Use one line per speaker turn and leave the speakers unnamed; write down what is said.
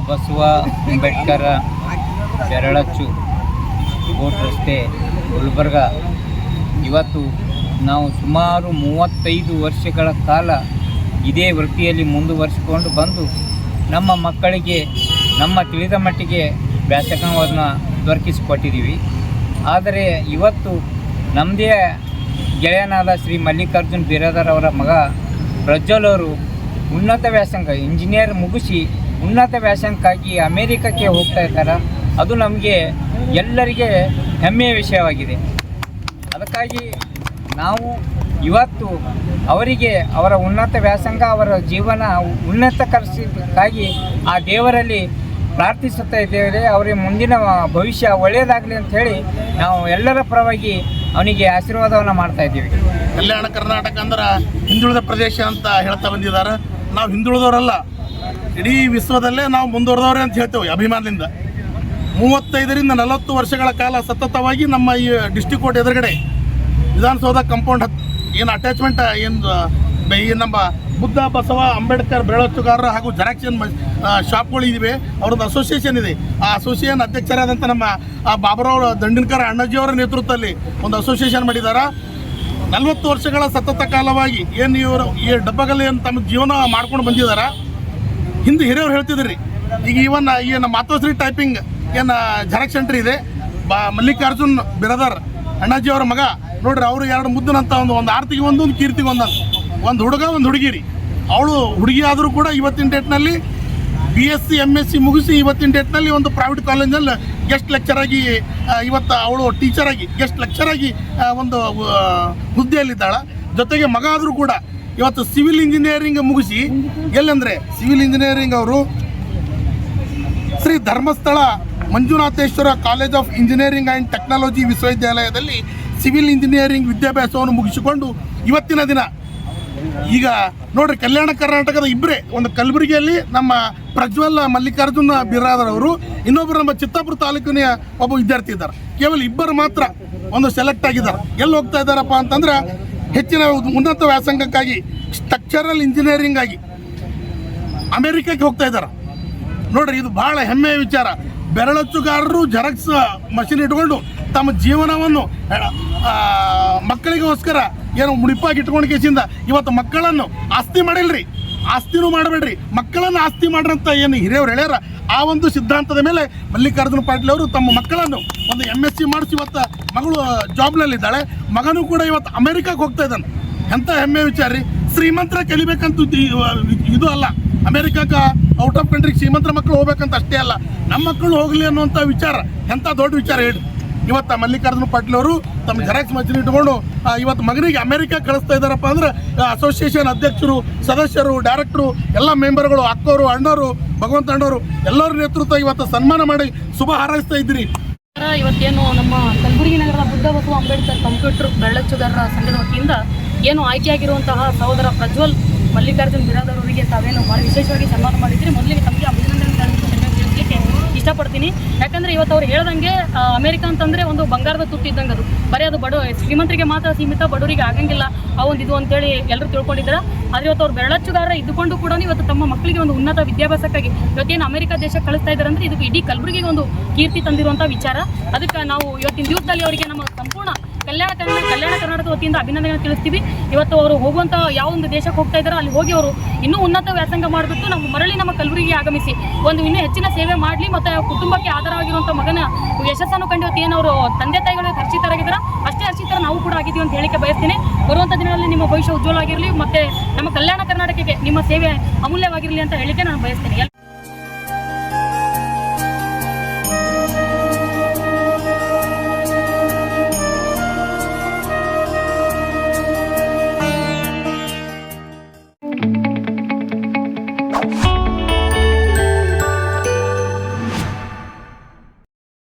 Basava Ambedkar ಬೆರಳಚ್ಚು boat ರಸ್ತೆ ಗುಲ್ಬರ್ಗ. ಇವತ್ತು ನಾವು ಸುಮಾರು 35 ವರ್ಷಗಳ ಕಾಲ ಇದೇ ವೃತ್ತಿಯಲ್ಲಿ ಮುಂದುವರಿಸಿಕೊಂಡು ಬಂದು ನಮ್ಮ ಮಕ್ಕಳಿಗೆ ನಮ್ಮ ತಿಳಿದ ಮಟ್ಟಿಗೆ ವ್ಯಾಸಂಗವನ್ನು ದೊರಕಿಸಿಕೊಟ್ಟಿದ್ದೀವಿ. ಆದರೆ ಇವತ್ತು ನಮ್ಮದೇ ಗೆಳೆಯನಾದ ಶ್ರೀ ಮಲ್ಲಿಕಾರ್ಜುನ್ ಬಿರಾದರ್ ಅವರ ಮಗ ಪ್ರಜ್ವಲ್ ಅವರು ಉನ್ನತ ವ್ಯಾಸಂಗ ಇಂಜಿನಿಯರ್ ಮುಗಿಸಿ ಉನ್ನತ ವ್ಯಾಸಂಗಕ್ಕಾಗಿ ಅಮೇರಿಕಕ್ಕೆ ಹೋಗ್ತಾ ಇದ್ದಾರೆ. ಅದು ನಮಗೆ ಎಲ್ಲರಿಗೆ ಹೆಮ್ಮೆಯ ವಿಷಯವಾಗಿದೆ. ಅದಕ್ಕಾಗಿ ನಾವು ಇವತ್ತು ಅವರಿಗೆ ಅವರ ಉನ್ನತ ವ್ಯಾಸಂಗ ಅವರ ಜೀವನ ಉನ್ನತಕರಿಸಲಿಕ್ಕಾಗಿ ಆ ದೇವರಲ್ಲಿ ಪ್ರಾರ್ಥಿಸುತ್ತಾ ಇದ್ದೇವೆ. ಅವರಿಗೆ ಮುಂದಿನ ಭವಿಷ್ಯ ಒಳ್ಳೆಯದಾಗಲಿ ಅಂತ ಹೇಳಿ ನಾವು ಎಲ್ಲರ ಪರವಾಗಿ ಅವನಿಗೆ ಆಶೀರ್ವಾದವನ್ನು ಮಾಡ್ತಾ ಇದ್ದೀವಿ.
ಕಲ್ಯಾಣ ಕರ್ನಾಟಕ ಅಂದ್ರೆ ಹಿಂದುಳಿದ ಪ್ರದೇಶ ಅಂತ ಹೇಳ್ತಾ ಬಂದಿದ್ದಾರೆ. ನಾವು ಹಿಂದುಳಿದವರಲ್ಲ, ಇಡೀ ವಿಶ್ವದಲ್ಲೇ ನಾವು ಮುಂದುವರೆದವ್ರೆ ಅಂತ ಹೇಳ್ತೇವೆ ಅಭಿಮಾನದಿಂದ. 35ರಿಂದ 40 ವರ್ಷಗಳ ಕಾಲ ಸತತವಾಗಿ ನಮ್ಮ ಈ ಡಿಸ್ಟಿಕ್ ಕೋರ್ಟ್ ಎದುರುಗಡೆ ವಿಧಾನಸೌಧ ಕಾಂಪೌಂಡ್ ಏನು ಅಟ್ಯಾಚ್ಮೆಂಟ್ ಏನು ನಮ್ಮ ಬುದ್ಧ ಬಸವ ಅಂಬೇಡ್ಕರ್ ಬೆರಳಚ್ಚುಗಾರರು ಹಾಗೂ ಜೆರಾಕ್ಸ್ ಶಾಪ್ಗಳು ಇವೆ. ಅವ್ರದ್ದು ಅಸೋಸಿಯೇಷನ್ ಇದೆ. ಆ ಅಸೋಸಿಯೇಷನ್ ಅಧ್ಯಕ್ಷರಾದಂಥ ನಮ್ಮ ಬಾಬುರಾವ್ ದಂಡಿನಕರ್ ಅಣ್ಣಜಿಯವರ ನೇತೃತ್ವದಲ್ಲಿ ಒಂದು ಅಸೋಸಿಯೇಷನ್ ಮಾಡಿದ್ದಾರೆ. 40 ವರ್ಷಗಳ ಸತತ ಕಾಲವಾಗಿ ಏನು ಇವರು ಈ ಡಬ್ಬಗಲ್ಲಿ ಏನು ತಮ್ಮ ಜೀವನ ಮಾಡ್ಕೊಂಡು ಬಂದಿದ್ದಾರೆ. ಹಿಂದೆ ಹಿರಿಯವ್ರು ಹೇಳ್ತಿದ್ರಿ, ಈಗ ಏನು ಮಾತೋಶ್ರೀ ಟೈಪಿಂಗ್ ಏನು ಜೆರಾಕ್ಸ್ ಸೆಂಟ್ರ್ ಇದೆ, ಮಲ್ಲಿಕಾರ್ಜುನ್ ಬಿರಾದರ್ ಅಣ್ಣಾಜಿಯವರ ಮಗ ನೋಡ್ರಿ, ಅವರು 2 ಮುದ್ದನಂತ ಒಂದು ಆರ್ತಿಗೆ ಒಂದು ಕೀರ್ತಿಗೆ ಒಂದು ಹುಡುಗ ಒಂದು ಹುಡುಗಿರಿ. ಅವಳು ಹುಡುಗಿ ಆದರೂ ಕೂಡ ಇವತ್ತಿನ ಡೇಟ್ನಲ್ಲಿ BSc MSc ಮುಗಿಸಿ ಇವತ್ತಿನ ಡೇಟ್ನಲ್ಲಿ ಒಂದು ಪ್ರೈವೇಟ್ ಕಾಲೇಜಲ್ಲಿ ಗೆಸ್ಟ್ ಲೆಕ್ಚರಾಗಿ ಇವತ್ತು ಅವಳು ಟೀಚರಾಗಿ ಗೆಸ್ಟ್ ಲೆಕ್ಚರಾಗಿ ಒಂದು ಹುದ್ದೆಯಲ್ಲಿದ್ದಾಳೆ. ಜೊತೆಗೆ ಮಗ ಆದರೂ ಕೂಡ ಇವತ್ತು ಸಿವಿಲ್ ಇಂಜಿನಿಯರಿಂಗ್ ಮುಗಿಸಿ ಎಲ್ಲಂದರೆ ಸಿವಿಲ್ ಇಂಜಿನಿಯರಿಂಗ್ ಅವರು Shri Dharmasthala Manjunatheshwara college of engineering and technology ವಿಶ್ವವಿದ್ಯಾಲಯದಲ್ಲಿ ಸಿವಿಲ್ ಇಂಜಿನಿಯರಿಂಗ್ ವಿದ್ಯಾಭ್ಯಾಸವನ್ನು ಮುಗಿಸಿಕೊಂಡು ಇವತ್ತಿನ ದಿನ ಈಗ ನೋಡ್ರಿ ಕಲ್ಯಾಣ ಕರ್ನಾಟಕದ ಇಬ್ಬರೇ, ಒಂದು ಕಲಬುರಗಿಯಲ್ಲಿ ನಮ್ಮ ಪ್ರಜ್ವಲ್ ಮಲ್ಲಿಕಾರ್ಜುನ್ ಬಿರಾದರ್ ಅವರು, ಇನ್ನೊಬ್ಬರು ನಮ್ಮ ಚಿತ್ತಾಪುರ ತಾಲೂಕಿನ ಒಬ್ಬ ವಿದ್ಯಾರ್ಥಿ ಇದ್ದಾರೆ. ಕೇವಲ ಇಬ್ಬರು ಮಾತ್ರ ಒಂದು ಸೆಲೆಕ್ಟ್ ಆಗಿದ್ದಾರೆ. ಎಲ್ಲಿ ಹೋಗ್ತಾ ಇದ್ದಾರಪ್ಪ ಅಂತಂದ್ರೆ ಹೆಚ್ಚಿನ ಉನ್ನತ ವ್ಯಾಸಂಗಕ್ಕಾಗಿ ಸ್ಟ್ರಕ್ಚರಲ್ ಇಂಜಿನಿಯರಿಂಗ್ ಆಗಿ ಅಮೇರಿಕಕ್ಕೆ ಹೋಗ್ತಾ ಇದ್ದಾರೆ. ನೋಡ್ರಿ, ಇದು ಭಾಳ ಹೆಮ್ಮೆಯ ವಿಚಾರ. ಬೆರಳಚ್ಚುಗಾರರು ಜೆರಾಕ್ಸ್ ಮಷಿನ್ ಇಟ್ಕೊಂಡು ತಮ್ಮ ಜೀವನವನ್ನು ಮಕ್ಕಳಿಗೋಸ್ಕರ ಏನು ಮುಡಿಪಾಗಿ ಇಟ್ಕೊಂಡು ಕೇಸಿಂದ ಇವತ್ತು ಮಕ್ಕಳನ್ನು ಆಸ್ತಿ ಮಾಡಿಲ್ರಿ, ಆಸ್ತಿನೂ ಮಾಡಬೇಡ್ರಿ, ಮಕ್ಕಳನ್ನು ಆಸ್ತಿ ಮಾಡ್ರಂತ ಏನು ಹಿರಿಯವ್ರು ಹೇಳ್ಯಾರ. ಆ ಒಂದು ಸಿದ್ಧಾಂತದ ಮೇಲೆ ಮಲ್ಲಿಕಾರ್ಜುನ ಪಾಟೀಲ್ ಅವರು ತಮ್ಮ ಮಕ್ಕಳನ್ನು ಒಂದು MSc ಮಾಡಿಸಿ ಇವತ್ತು ಮಗಳು ಜಾಬ್ನಲ್ಲಿದ್ದಾಳೆ. ಮಗನೂ ಕೂಡ ಇವತ್ತು ಅಮೇರಿಕಕ್ಕೆ ಹೋಗ್ತಾ ಇದ್ದಾನೆ. ಎಂಥ ಹೆಮ್ಮೆ ವಿಚಾರ ರೀ. ಶ್ರೀಮಂತರ ಕಲಿಬೇಕಂತ ಇದು ಅಲ್ಲ, ಅಮೇರಿಕಕ್ಕೆ ಔಟ್ ಆಫ್ ಕಂಟ್ರಿಗೆ ಶ್ರೀಮಂತರ ಮಕ್ಕಳು ಹೋಗ್ಬೇಕಂತ ಅಷ್ಟೇ ಅಲ್ಲ, ನಮ್ಮ ಮಕ್ಕಳು ಹೋಗಲಿ ಅನ್ನುವಂಥ ವಿಚಾರ ಎಂಥ ದೊಡ್ಡ ವಿಚಾರ ಹೇಳಿ. ಇವತ್ತು ಮಲ್ಲಿಕಾರ್ಜುನ ಪಾಟೀಲ್ ಅವರು ತಮ್ಮ ಜೆರಾಕ್ಸ್ ಮಷಿನ್ ಇಟ್ಕೊಂಡು ಇವತ್ತು ಮಗನಿಗೆ ಅಮೇರಿಕಾ ಕಳಿಸ್ತಾ ಇದ್ದಾರಪ್ಪ ಅಂದ್ರೆ ಅಸೋಸಿಯೇಷನ್ ಅಧ್ಯಕ್ಷರು, ಸದಸ್ಯರು, ಡೈರೆಕ್ಟ್ರು, ಎಲ್ಲ ಮೆಂಬರ್ಗಳು, ಅಕ್ಕವರು, ಅಣ್ಣವರು, ಭಗವಂತ ಅಣ್ಣವರು ಎಲ್ಲರ ನೇತೃತ್ವ ಇವತ್ತು ಸನ್ಮಾನ ಮಾಡಿ ಶುಭ ಹಾರೈಸ್ತಾ ಇದ್ದೀರಿ.
ಇವತ್ತೇನು ನಮ್ಮ ಕಲಬುರಗಿ ನಗರದ ಬುದ್ಧ ಬಸವ ಅಂಬೇಡ್ಕರ್ ಕಂಪ್ಯೂಟರ್ ಬೆರಳಚ್ಚುಗಾರರ ಸಂಘದ ವತಿಯಿಂದ ಏನು ಆಯ್ಕೆಯಾಗಿರುವಂತಹ ಸಹೋದರ ಪ್ರಜ್ವಲ್ ಮಲ್ಲಿಕಾರ್ಜುನ್ ಬಿರಾದರ್ ಅವರಿಗೆ ತಾವೇನು ಭಾಳ ವಿಶೇಷವಾಗಿ ಸನ್ಮಾನ ಮಾಡಿದ್ದೀರಿ. ಮೊದಲಿಗೆ ತಮಗೆ ಅಭಿನಂದನೆ ತಿಳಿಸಲಿಕ್ಕೆ ಇಷ್ಟಪಡ್ತೀನಿ. ಯಾಕಂದರೆ ಇವತ್ತು ಅವ್ರು ಹೇಳ್ದಂಗೆ ಅಮೇರಿಕಾ ಅಂತಂದರೆ ಒಂದು ಬಂಗಾರದ ತುತ್ತು ಇದ್ದಂಗೆ, ಅದು ಬರೀ ಅದು ಶ್ರೀಮಂತರಿಗೆ ಮಾತ್ರ ಸೀಮಿತ, ಬಡವರಿಗೆ ಆಗಂಗಿಲ್ಲ ಆ ಒಂದು ಇದು ಅಂತೇಳಿ ಎಲ್ಲರೂ ತಿಳ್ಕೊಂಡಿದ್ದಾರೆ. ಆದರೆ ಇವತ್ತು ಅವ್ರು ಬೆರಳಚ್ಚುಗಾರ ಇದ್ದುಕೊಂಡು ಕೂಡ ಇವತ್ತು ತಮ್ಮ ಮಕ್ಕಳಿಗೆ ಒಂದು ಉನ್ನತ ವಿದ್ಯಾಭ್ಯಾಸಕ್ಕಾಗಿ ಇವತ್ತೇನು ಅಮೇರಿಕಾ ದೇಶಕ್ಕೆ ಕಳಿಸ್ತಾ ಇದ್ದಾರೆ ಅಂದರೆ ಇದಕ್ಕೆ ಇಡೀ ಕಲಬುರಗಿಗೆ ಒಂದು ಕೀರ್ತಿ ತಂದಿರುವಂಥ ವಿಚಾರ. ಅದಕ್ಕೆ ನಾವು ಇವತ್ತಿನ ದಿವಸದಲ್ಲಿ ಅವರಿಗೆ ನಮ್ಮ ಸಂಪೂರ್ಣ ಕಲ್ಯಾಣ ಕರ್ನಾಟಕ ವತಿಯಿಂದ ಅಭಿನಂದನೆ ತಿಳಿಸ್ತೀವಿ. ಇವತ್ತು ಅವರು ಹೋಗುವಂಥ ಯಾವ ಒಂದು ದೇಶಕ್ಕೆ ಹೋಗ್ತಾ ಇದ್ದಾರೋ ಅಲ್ಲಿ ಹೋಗಿ ಅವರು ಇನ್ನೂ ಉನ್ನತ ವ್ಯಾಸಂಗ ಮಾಡಿಬಿಟ್ಟು ನಾವು ಮರಳಿ ನಮ್ಮ ಕಲಬುರಗಿಗೆ ಆಗಮಿಸಿ ಒಂದು ಇನ್ನೂ ಹೆಚ್ಚಿನ ಸೇವೆ ಮಾಡಲಿ ಮತ್ತು ಕುಟುಂಬಕ್ಕೆ ಆಧಾರವಾಗಿರುವಂಥ ಮಗನ ಯಶಸ್ಸನ್ನು ಕಂಡು ಏನು ಅವರು ತಂದೆ ತಾಯಿಗಳು ಹರ್ಷಿತರಾಗಿದ್ದಾರೆ, ಅಷ್ಟೇ ಹರ್ಷಿತರ ನಾವು ಕೂಡ ಆಗಿದ್ದೀವಿ ಅಂತ ಹೇಳಿಕೆ ಬಯಸ್ತೀನಿ. ಬರುವಂಥ ದಿನಗಳಲ್ಲಿ ನಿಮ್ಮ ಭವಿಷ್ಯ ಉಜ್ವಲವಾಗಿರಲಿ ಮತ್ತು ನಮ್ಮ ಕಲ್ಯಾಣ ಕರ್ನಾಟಕಕ್ಕೆ ನಿಮ್ಮ ಸೇವೆ ಅಮೂಲ್ಯವಾಗಿರಲಿ ಅಂತ ಹೇಳಿಕೆ ನಾನು ಬಯಸ್ತೀನಿ.